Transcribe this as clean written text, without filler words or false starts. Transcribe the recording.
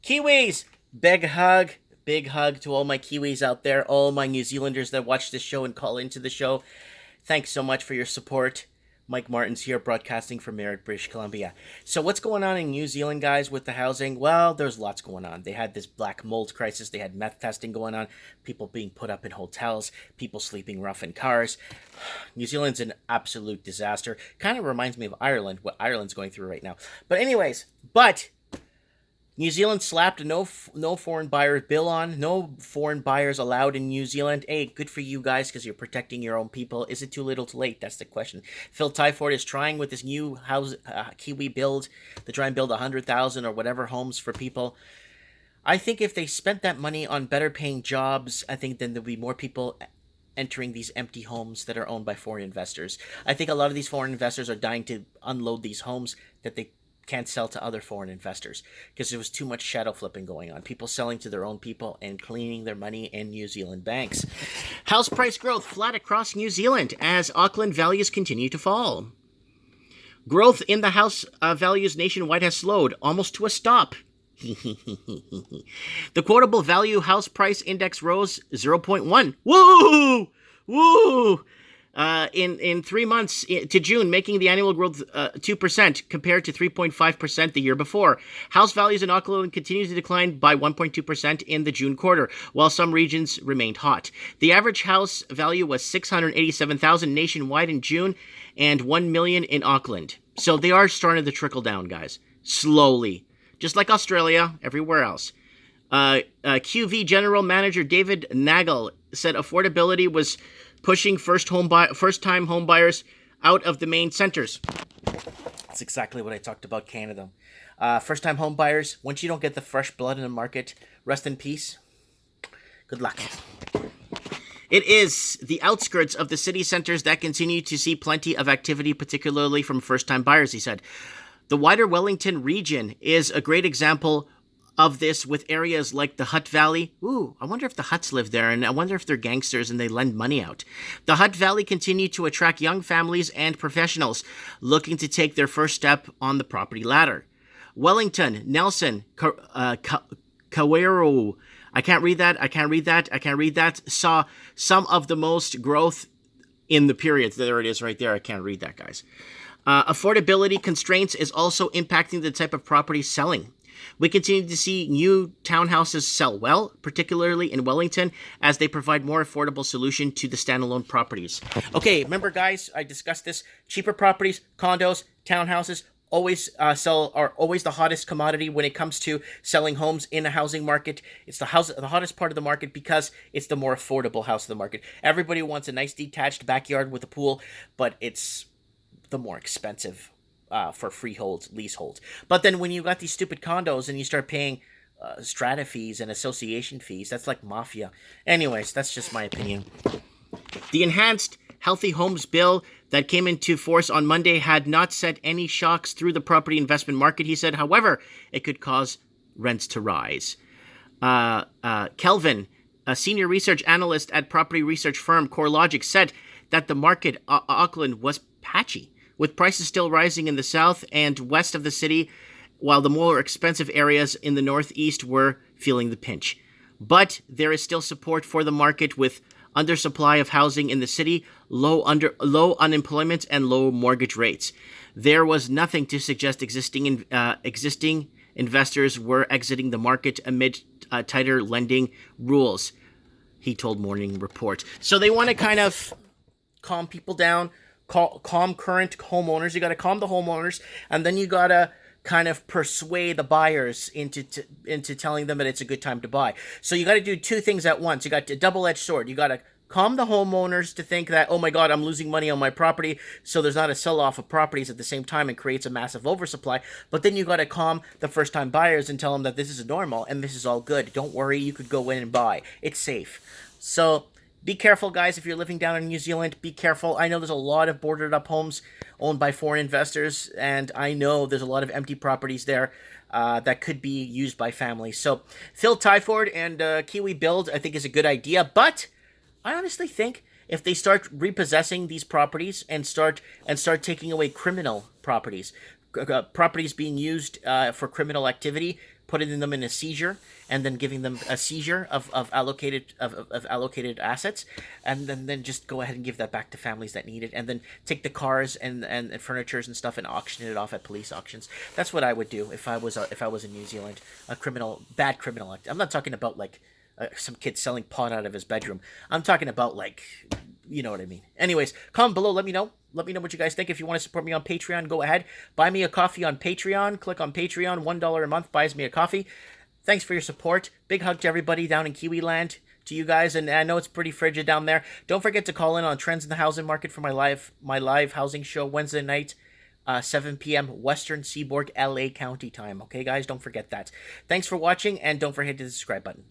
Kiwis, big hug to all my Kiwis out there, all my New Zealanders that watch this show and call into the show. Thanks so much for your support. Mike Martins here, broadcasting from Merritt, British Columbia. So what's going on in New Zealand, guys, with the housing? Well, there's lots going on. They had this black mold crisis. They had meth testing going on. People being put up in hotels. People sleeping rough in cars. New Zealand's an absolute disaster. Kind of reminds me of Ireland, what Ireland's going through right now. But anyways, New Zealand slapped a no foreign buyers bill on. No foreign buyers allowed in New Zealand. Hey, good for you guys because you're protecting your own people. Is it too little too late? That's the question. Phil Tyford is trying with this new house Kiwi build to try and build 100,000 or whatever homes for people. I think if they spent that money on better paying jobs, I think then there'll be more people entering these empty homes that are owned by foreign investors. I think a lot of these foreign investors are dying to unload these homes that they can't sell to other foreign investors because there was too much shadow flipping going on. People selling to their own people and cleaning their money in New Zealand banks. House price growth flat across New Zealand as Auckland values continue to fall. Growth in the house values nationwide has slowed almost to a stop. The Quotable Value House Price Index rose 0.1. Woo! Woo! In 3 months to June, making the annual growth 2% compared to 3.5% the year before. House values in Auckland continued to decline by 1.2% in the June quarter, while some regions remained hot. The average house value was $687,000 nationwide in June and $1 million in Auckland. So they are starting to trickle down, guys, slowly, just like Australia, everywhere else. QV General Manager David Nagel said affordability was pushing first-time home buyers out of the main centers. That's exactly what I talked about Canada. First-time home buyers, once you don't get the fresh blood in the market, rest in peace. Good luck. It is the outskirts of the city centers that continue to see plenty of activity, particularly from first-time buyers, he said. The wider Wellington region is a great example of this, with areas like the Hutt Valley. Ooh, I wonder if the Hutts live there, and I wonder if they're gangsters and they lend money out. The Hutt Valley continued to attract young families and professionals looking to take their first step on the property ladder. Wellington, Nelson, Kawerau, I can't read that, saw some of the most growth in the period. There it is right there. I can't read that, guys. Affordability constraints is also impacting the type of property selling. We continue to see new townhouses sell well, particularly in Wellington, as they provide more affordable solution to the standalone properties. Okay, remember guys, I discussed this. Cheaper properties, condos, townhouses, are always the hottest commodity when it comes to selling homes in a housing market. It's the hottest part of the market because it's the more affordable house of the market. Everybody wants a nice detached backyard with a pool, but it's the more expensive for freehold, leasehold. But then when you got these stupid condos and you start paying strata fees and association fees, that's like mafia. Anyways, that's just my opinion. The enhanced Healthy Homes Bill that came into force on Monday had not sent any shocks through the property investment market, he said. However, it could cause rents to rise. Kelvin, a senior research analyst at property research firm CoreLogic, said that the market, Auckland, was patchy, with prices still rising in the south and west of the city, while the more expensive areas in the northeast were feeling the pinch. But there is still support for the market, with undersupply of housing in the city, low unemployment, and low mortgage rates. There was nothing to suggest existing investors were exiting the market amid tighter lending rules, he told Morning Report. So they want to kind of calm people down, calm current homeowners. You got to calm the homeowners, and then you got to kind of persuade the buyers into telling them that it's a good time to buy. So you got to do two things at once. You got a double-edged sword. You got to calm the homeowners to think that, oh my God, I'm losing money on my property, so there's not a sell-off of properties at the same time and creates a massive oversupply. But then you got to calm the first-time buyers and tell them that this is normal and this is all good. Don't worry, you could go in and buy. It's safe. So be careful, guys. If you're living down in New Zealand, be careful. I know there's a lot of boarded up homes owned by foreign investors, and I know there's a lot of empty properties there that could be used by families. So Phil Tyford and Kiwi Build, I think, is a good idea, but I honestly think if they start repossessing these properties and start taking away criminal properties, properties being used for criminal activity, putting them in a seizure, and then giving them a seizure of allocated assets, and then just go ahead and give that back to families that need it, and then take the cars and furnitures and stuff and auction it off at police auctions. That's what I would do if I was in New Zealand. Bad criminal act. I'm not talking about like some kid selling pot out of his bedroom. I'm talking about like, you know what I mean. Anyways, comment below. Let me know. Let me know what you guys think. If you want to support me on Patreon, go ahead. Buy me a coffee on Patreon. Click on Patreon. $1 a month buys me a coffee. Thanks for your support. Big hug to everybody down in Kiwi land. To you guys, and I know it's pretty frigid down there. Don't forget to call in on trends in the housing market for my live housing show Wednesday night, 7 p.m. Western Seaboard, LA County time. Okay, guys, don't forget that. Thanks for watching, and don't forget to hit the subscribe button.